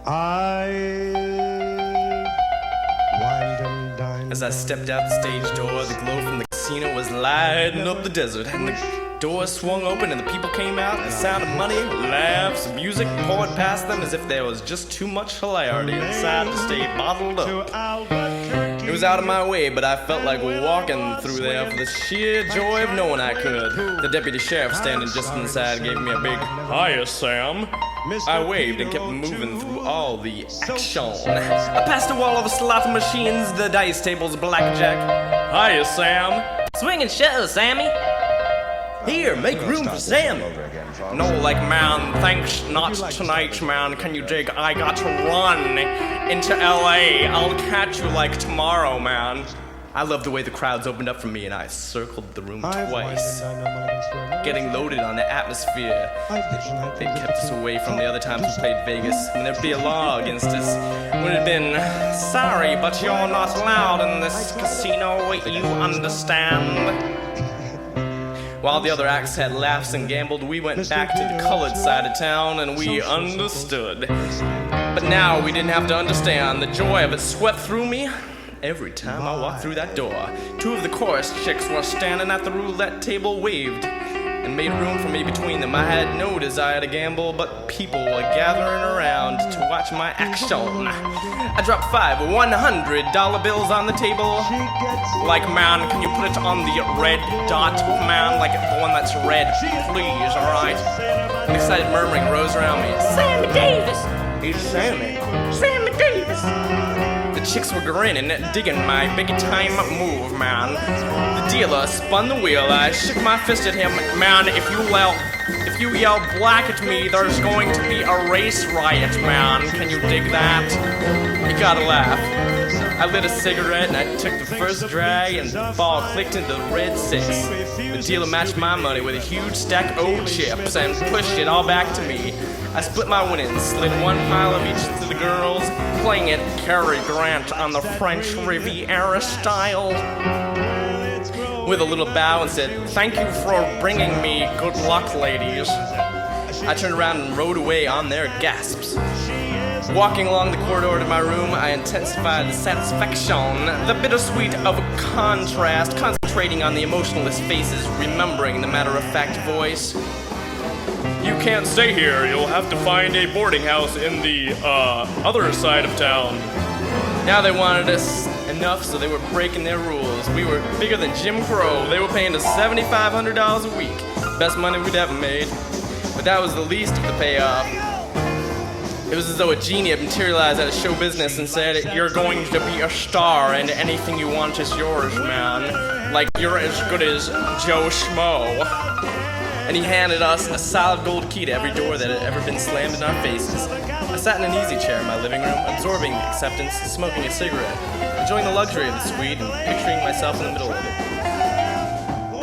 As I stepped out the stage door, the glow from the casino was lighting up the desert, and the door swung open and the people came out, and the sound of money, laughs, music poured past them as if there was just too much hilarity inside to stay bottled up. It was out of my way, but I felt like walking through there for the sheer joy of knowing I could. The deputy sheriff standing just inside gave me a big, "Hiya, Sam." I waved and kept moving through all the action. I passed a wall of slot machines, the dice tables, blackjack. "Hiya, Sam." Swing and show, Sammy. "Here, make room for Sam." "No, like, man, thanks, not tonight, man. Can you dig? I got to run into LA. I'll catch you, like, tomorrow, man." I loved the way the crowds opened up for me, and I circled the room twice, getting loaded on the atmosphere. They kept us away from the other times we played Vegas, when there'd be a law against us. Would have been, "Sorry, but you're not allowed in this casino, you understand?" While the other acts had laughs and gambled, we went back to the colored side of town and we understood. But now we didn't have to understand. The joy of it swept through me every time I walked through that door. Two of the chorus chicks were standing at the roulette table, waved, and made room for me between them. I had no desire to gamble, but people were gathering around to watch my action. I dropped 5 $100 bills on the table. Like, man, can you put it on the red dot, man? Like the one that's red, please, alright? An excited murmuring rose around me. Sammy Davis. He's Sammy. Sammy Davis. The chicks were grinning, digging my big-time move, man. The dealer spun the wheel. I shook my fist at him. "Man, if you yell black at me, there's going to be a race riot, man. Can you dig that?" He got a laugh. I lit a cigarette and I took the first drag, and the ball clicked into the red 6. The dealer matched my money with a huge stack of old chips and pushed it all back to me. I split my winnings, slid one pile of each to the girls, playing it Cary Grant on the French Riviera style. With a little bow and said, "Thank you for bringing me good luck, ladies." I turned around and rode away on their gasps. Walking along the corridor to my room, I intensified the satisfaction, the bittersweet of contrast, concentrating on the emotionless faces, remembering the matter-of-fact voice. "You can't stay here. You'll have to find a boarding house in the, other side of town." Now they wanted us enough, so they were breaking their rules. We were bigger than Jim Crow. They were paying us $7,500 a week. Best money we'd ever made. But that was the least of the payoff. It was as though a genie had materialized out of show business and said, "You're going to be a star, and anything you want is yours, man. Like, you're as good as Joe Schmo." And he handed us a solid gold key to every door that had ever been slammed in our faces. I sat in an easy chair in my living room, absorbing the acceptance, smoking a cigarette, enjoying the luxury of the suite, and picturing myself in the middle of it.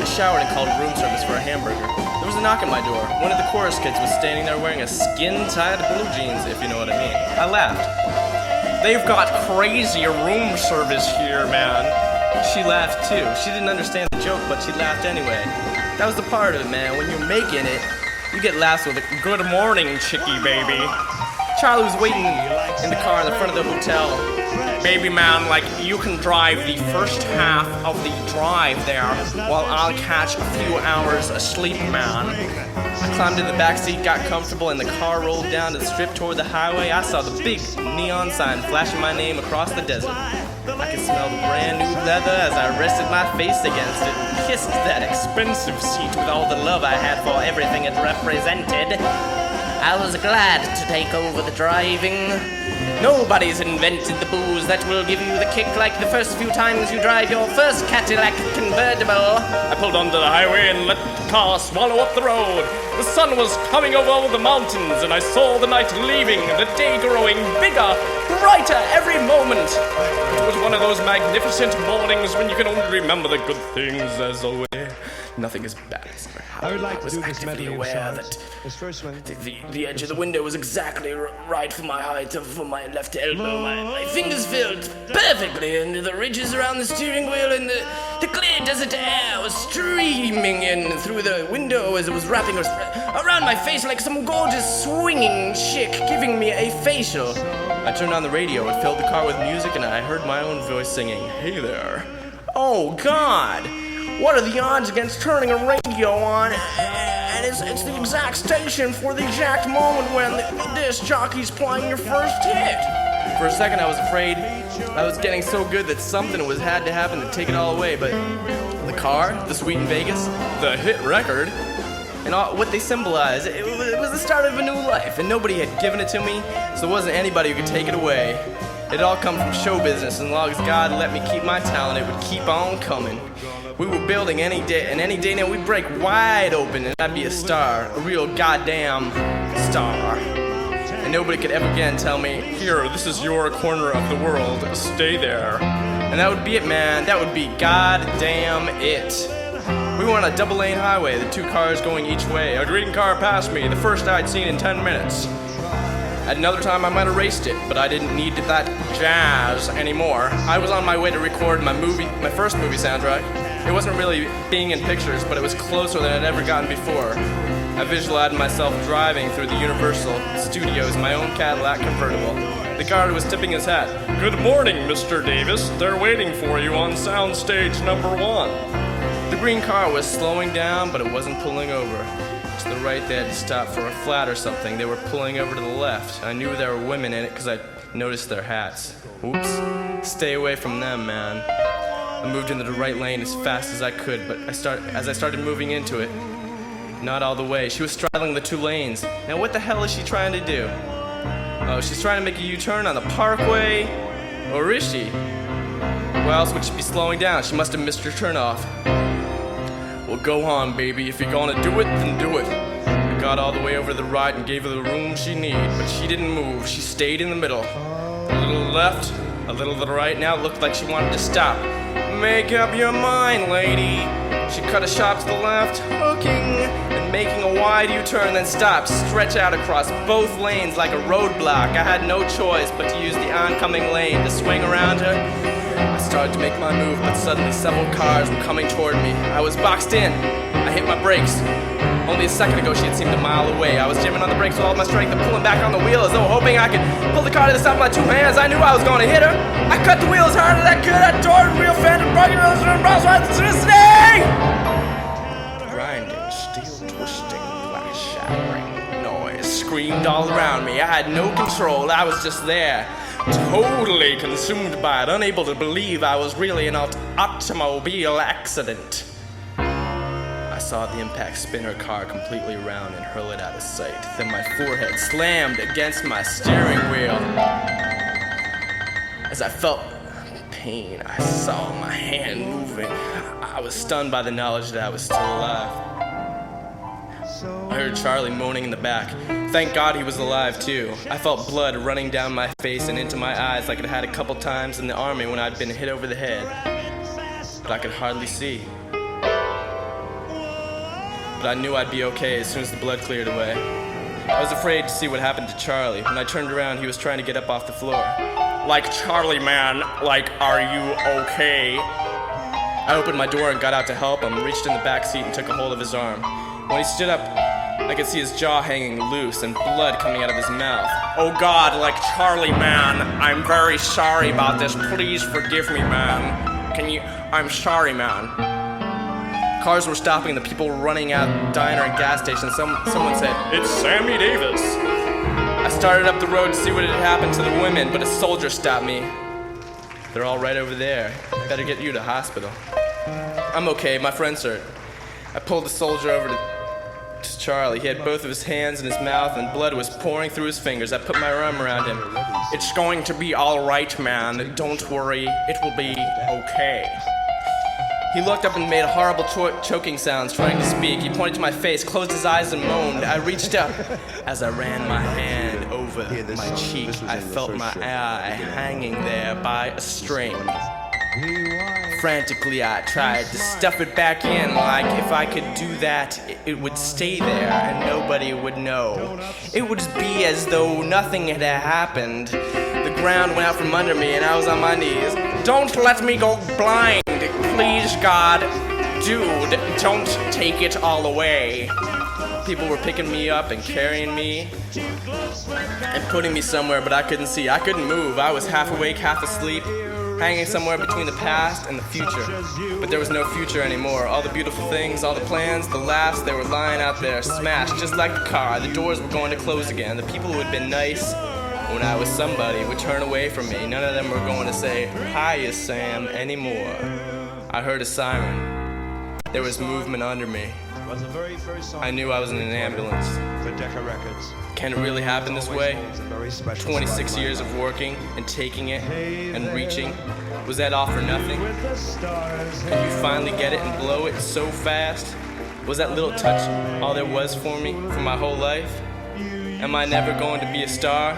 I showered and called room service for a hamburger. There was a knock at my door. One of the chorus kids was standing there wearing a skin-tight blue jeans, if you know what I mean. I laughed. "They've got crazy room service here, man." She laughed too. She didn't understand the joke, but she laughed anyway. That was the part of it, man. When you're making it, you get laughs with a "Good morning, chickie baby." Charlie was waiting in the car in the front of the hotel. "Baby man, like, you can drive the first half of the drive there while I'll catch a few hours of sleep, man." I climbed in the back seat, got comfortable, and the car rolled down the strip toward the highway. I saw the big neon sign flashing my name across the desert. I could smell the brand new leather as I rested my face against it and kissed that expensive seat with all the love I had for everything it represented. I was glad to take over the driving. Nobody's invented the booze that will give you the kick like the first few times you drive your first Cadillac convertible. I pulled onto the highway and let the car swallow up the road. The sun was coming over the mountains, and I saw the night leaving, the day growing bigger, brighter every moment. It was one of those magnificent mornings when you can only remember the good things as always. Nothing as bad as ever happened. I would like to was do this actively medley of aware songs. that This first one. the edge of the window was exactly right for my height, for my left elbow. My fingers filled perfectly into the ridges around the steering wheel, and the clear dry desert air was streaming in through the window as it was wrapping around my face like some gorgeous swinging chick giving me a facial. I turned on the radio and filled the car with music, and I heard my own voice singing, "Hey there." Oh God, what are the odds against turning a radio on and it's the exact station for the exact moment when the disc jockey's playing your first hit? For a second I was afraid I was getting so good that something had to happen to take it all away, but the car, the suite in Vegas, the hit record, and all what they symbolize, it was the start of a new life, and nobody had given it to me, so there wasn't anybody who could take it away. It all come from show business, and as long as God let me keep my talent, it would keep on coming. We were building any day, and any day now we'd break wide open, and I'd be a star, a real goddamn star. And nobody could ever again tell me, "Here, this is your corner of the world, stay there." And that would be it, man. That would be goddamn it. We were on a double-lane highway, the two cars going each way. A green car passed me, the first I'd seen in 10 minutes. At another time, I might have raced it, but I didn't need that jazz anymore. I was on my way to record my first movie soundtrack. It wasn't really being in pictures, but it was closer than I'd ever gotten before. I visualized myself driving through the Universal Studios in my own Cadillac convertible. The guard was tipping his hat. "Good morning, Mr. Davis. They're waiting for you on soundstage number 1. The green car was slowing down, but it wasn't pulling over. To the right, they had to stop for a flat or something. They were pulling over to the left. I knew there were women in it because I noticed their hats. Oops. Stay away from them, man. I moved into the right lane as fast as I could, but as I started moving into it, not all the way. She was straddling the two lanes. Now what the hell is she trying to do? Oh, she's trying to make a U-turn on the parkway? Or is she? Why else would she be slowing down? She must have missed her turn off. Well, go on, baby. If you're gonna do it, then do it. I got all the way over to the right and gave her the room she needed, but she didn't move. She stayed in the middle. A little to the left, a little to the right. Now it looked like she wanted to stop. Make up your mind, lady. She cut a sharp to the left, hooking and making a wide U-turn, then stopped, stretch out across both lanes like a roadblock. I had no choice but to use the oncoming lane to swing around her. I started to make my move, but suddenly several cars were coming toward me. I was boxed in. I hit my brakes. Only a second ago she had seemed a mile away. I was jamming on the brakes with all my strength and pulling back on the wheel as though hoping I could pull the car to the side with my two hands. I knew I was going to hit her. I cut the wheel as hard as I could. I tore the real fender, broken wheels, and brought electricity! Grinding, steel twisting, glass shattering, noise screamed all around me. I had no control. I was just there, totally consumed by it, unable to believe I was really in an automobile accident. I saw the impact spin her car completely around and hurl it out of sight. Then my forehead slammed against my steering wheel. As I felt pain, I saw my hand moving. I was stunned by the knowledge that I was still alive. I heard Charlie moaning in the back. Thank God he was alive too. I felt blood running down my face and into my eyes like it had a couple times in the army when I'd been hit over the head. But I could hardly see. But I knew I'd be okay as soon as the blood cleared away. I was afraid to see what happened to Charlie. When I turned around, he was trying to get up off the floor. Like, Charlie, man, like, are you okay? I opened my door and got out to help him, reached in the back seat and took a hold of his arm. When he stood up, I could see his jaw hanging loose and blood coming out of his mouth. Oh God, like, Charlie, man, I'm very sorry about this. Please forgive me, man. I'm sorry, man. Cars were stopping, the people were running out of the diner and gas station. Someone said, "It's Sammy Davis." I started up the road to see what had happened to the women, but a soldier stopped me. "They're all right over there. Better get you to hospital." "I'm okay, my friend's hurt." I pulled the soldier over to Charlie. He had both of his hands in his mouth and blood was pouring through his fingers. I put my arm around him. "It's going to be all right, man. Don't worry. It will be okay." He looked up and made horrible choking sounds, trying to speak. He pointed to my face, closed his eyes and moaned. I reached up. As I ran my hand over my cheek, I felt my eye hanging there by a string. Frantically, I tried to stuff it back in, like if I could do that, it would stay there and nobody would know. It would be as though nothing had happened. The ground went out from under me and I was on my knees. "Don't let me go blind. Please, God, dude, don't take it all away. People were picking me up and carrying me and putting me somewhere, but I couldn't see. I couldn't move. I was half awake, half asleep, hanging somewhere between the past and the future. But there was no future anymore. All the beautiful things, all the plans, the laughs, they were lying out there, smashed just like a car. The doors were going to close again. The people who had been nice when I was somebody would turn away from me. None of them were going to say, "Hiya, Sam," anymore. I heard a siren. There was movement under me. I knew I was in an ambulance. Can it really happen this way? 26 years of working and taking it and reaching. Was that all for nothing? Could you finally get it and blow it so fast? Was that little touch all there was for me for my whole life? Am I never going to be a star?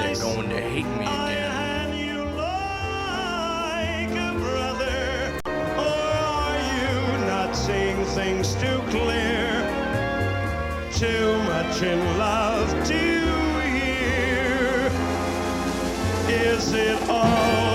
They're going to hate me again. Seeing things too clear, too much in love to hear. Is it all